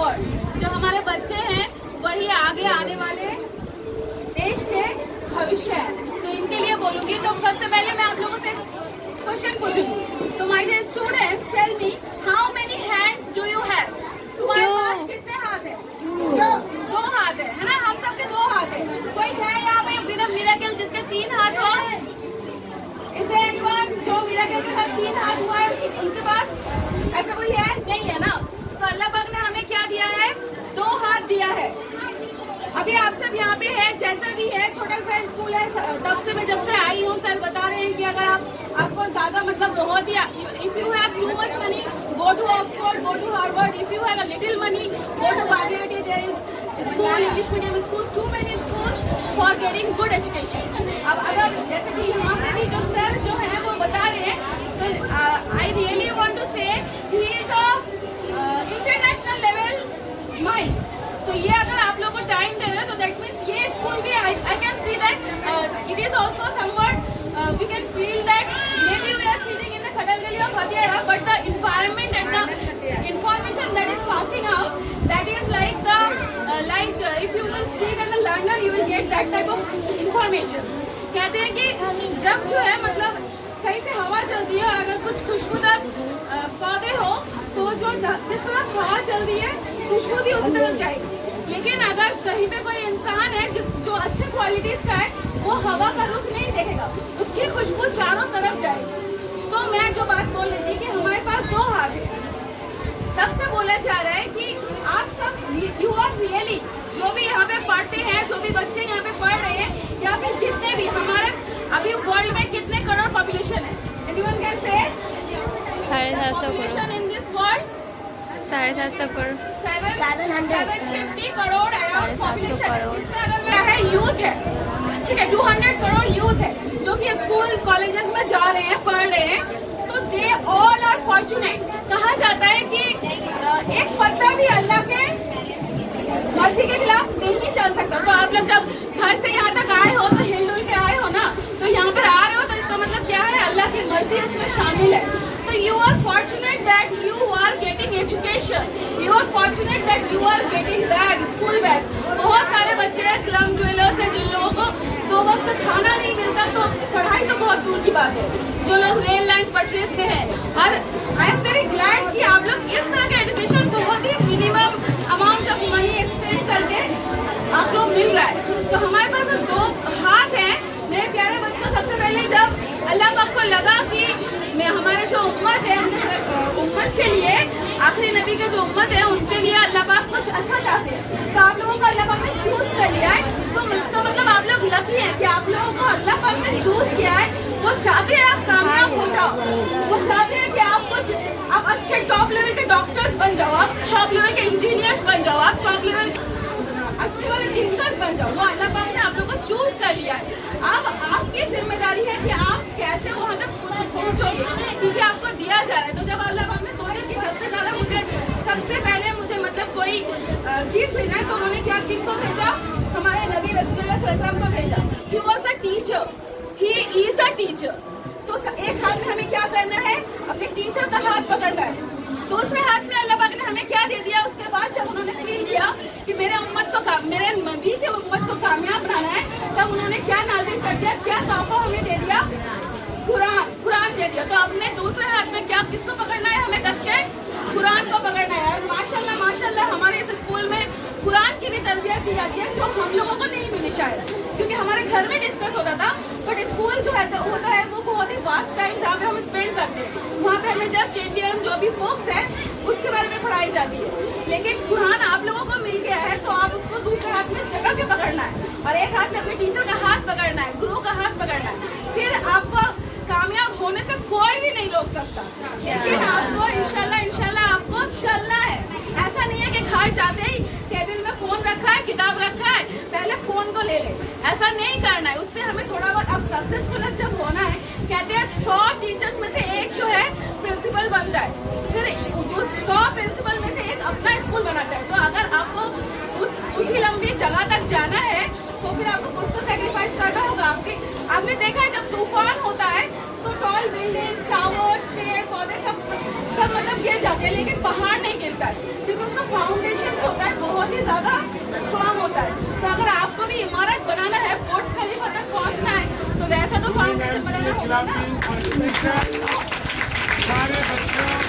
Forward. जो हमारे बच्चे हैं वही आगे आने वाले देश के भविष्य है, तो इनके लिए बोलूंगी। तो सबसे पहले मैं आप लोगों से क्वेश्चन पूछूंगी। तो my dear students, tell me how many hands do you have? तुम्हारे पास कितने हाथ है? दो हाथ है ना? हम सबके दो हाथ है। कोई है यहाँ पे बिना मिरेकल जिसके 3 हाथ हो? इसे एनीवन जो मिरेकल के साथ 3 हाथ हुआ है उनके पास? ऐसा कोई है? नहीं है ना? तो अल्लाह पाक ने हमें क्या दिया है? 2 हाथ दिया है। अभी आप सब यहाँ पे है, जैसा भी है, छोटा सा स्कूल है, तब से मैं जब से आई हूँ सर बता रहे हैं कि अगर आपको ज्यादा मतलब बहुत ही, if you have too much money go to Oxford, go to Harvard, if you have a little money go to Bhagirathi, there is school, English medium school, too many schools for getting good education. अब अगर जैसे कि यहाँ पे भी जो sir जो है वो बता रहे हैं, तो आई रियली वांट टू से he is a international level mind. तो ये अगर आप लोगों को टाइम दे रहे हो तो दैट मीन्स ये स्कूल भी I can see that it is also something we can feel that may be we are sitting in the खटल गली ऑफ Hathiyara, but the environment and the information that is passing out, that is like if you will sit and learn, you will get that type of information. कहते हैं कि जब जो है मतलब कहीं से हवा चलती है और अगर कुछ खुशबूदार पौधे हो तो जो जिस तरफ हवा चल रही है खुशबू भी उस तरफ जाएगी। लेकिन अगर कहीं पे कोई इंसान है जो अच्छे क्वालिटीज का है, वो हवा का रुख नहीं देखेगा, उसकी खुशबू चारों तरफ जाएगी। तो मैं जो बात बोल रही थी कि हमारे पास 2 हाथ है, तब से बोला जा रहा है कि आप सब यू आर रियली, जो भी यहाँ पे पढ़ते हैं, जो भी बच्चे यहाँ पे पढ़ रहे हैं, या फिर जितने भी हमारे अभी वर्ल्ड में कितने करोड़ पॉपुलेशन है? Anyone can say? 750 population in this world 750 crore, 750 crore around 750 population है। करोड़। इसमें अगर मैं है यूथ है, ठीक है, 200 करोड़ यूथ है जो कि स्कूल कॉलेजेस में जा रहे हैं, पढ़ रहे हैं, तो दे ऑल आर फॉर्चुनेट। कहा जाता है कि एक पत्ता भी अल्लाह के मर्जी के खिलाफ नहीं चल सकता। तो आप लोग जब घर से यहाँ तक आए हो तो हिलडुल के आए हो ना, तो यहाँ पर आ रहे हो तो इसका मतलब क्या है? अल्लाह की मर्जी इसमें शामिल है। तो you are fortunate that you are getting education, you are fortunate that you are getting bag, school bag. बहुत सारे बच्चे हैं स्लम ड्वेलर्स हैं जिन लोगों को 2 वक्त खाना नहीं मिलता, तो पढ़ाई तो बहुत दूर की बात है। जो लोग रेल लाइन पटरीज में है, और आई एम वेरी ग्लैड कि आप लोग इस तरह का एजुकेशन बहुत ही minimum amount of money spend करके आप लोग मिल रहा है। तो हमारे पास 2 हाथ हैं। मेरे प्यारे बच्चों, सबसे पहले जब अल्लाह पाक को लगा कि मैं हमारे जो उम्मत है उम्मत के लिए, आखिरी नबी के जो उम्मत है उनके लिए अल्लाह पाक कुछ अच्छा चाहते हैं, तो आप लोगों को अल्लाह पाक ने चूज कर लिया है। तो इसका मतलब आप लोग लकी हैं कि आप लोगों को अल्लाह पाक ने चूज किया है। वो चाहते हैं आप कामयाब हो जाओ, वो चाहते हैं कि आप अच्छे टॉप लेवल के डॉक्टर्स बन जाओ, आप टॉप लेवल के इंजीनियर्स बन जाओ, आप टॉप लेवल अच्छे वाले थिंकर्स बन जाओ। वो अल्लाह पाक ने आप लोगों को चूज कर लिया है। अब आपकी जिम्मेदारी है कि आप कैसे वहाँ तक पहुँचोगे, क्योंकि आपको दिया जा रहा है। तो जब अल्लाह पाक ने सोचा कि सबसे पहले मुझे मतलब कोई चीज लेना है, तो उन्होंने क्या किनको भेजा? हमारे नबी रसूलुल्लाह सल्लल्लाहु अलैहि वसल्लम को भेजा। He was a teacher, he is a teacher. तो एक हाथ में हमें क्या करना है? अपने टीचर का हाथ पकड़ना है। दूसरे हाथ में अल्लाह पाक ने हमें क्या दे दिया? उसके बाद जब उन्होंने फील किया कि मेरे नबी के उम्मत को कामयाब बनाना है, तब उन्होंने क्या नाज़िल कर दिया? क्या तोहफा हमें दे दिया? कुरान दे दिया। तो अपने दूसरे हाथ में क्या किसको पकड़ना है? हमें कस के कुरान को पकड़ना है। माशाल्लाह माशाल्लाह हमारे इस स्कूल में कुरान की भी तरबियत दी जाती है, जो हम लोगों को नहीं मिली शायद, क्योंकि हमारे घर में डिस्कस होता था, बट स्कूल जो है होता है वो बहुत ही वास्ट टाइम जहाँ पे हम स्पेंड करते हैं, वहाँ पे हमें जस्ट इंडियन जो भी बुक्स है उसके बारे में पढ़ाई जाती है। लेकिन कुरान आप लोगों को मिल गया है, तो आप उसको दूसरे हाथ में जगह के पकड़ना है, और एक हाथ में अपने टीचर का हाथ पकड़ना है, गुरु का हाथ पकड़ना है। फिर आपको कामयाब होने से कोई भी नहीं रोक सकता, लेकिन आपको इंशाल्लाह आपको चलना है। ऐसा नहीं है कि खाए जाते ही टेबल में फोन रखा है, किताब रखा है, पहले फोन को ले ले, ऐसा नहीं करना है। उससे हमें थोड़ा बहुत अब सक्सेसफुल जब होना है, कहते हैं 100 टीचर्स में से एक जो है प्रिंसिपल बनता है, फिर 100 प्रिंसिपल में से एक अपना स्कूल बनाता है। तो अगर आपको कुछ ही लंबी जगह तक जाना है, तो फिर आपको कुछ तो सेक्रीफाइस करना होगा। आपने देखा है जब तूफान होता है तो टॉल बिल्डिंग, टावर्स, पेड़ पौधे सब मतलब गिर जाते हैं, लेकिन पहाड़ नहीं गिरता है, क्योंकि उसका फाउंडेशन लव यू फॉर्चुनेशन। सारे बच्चों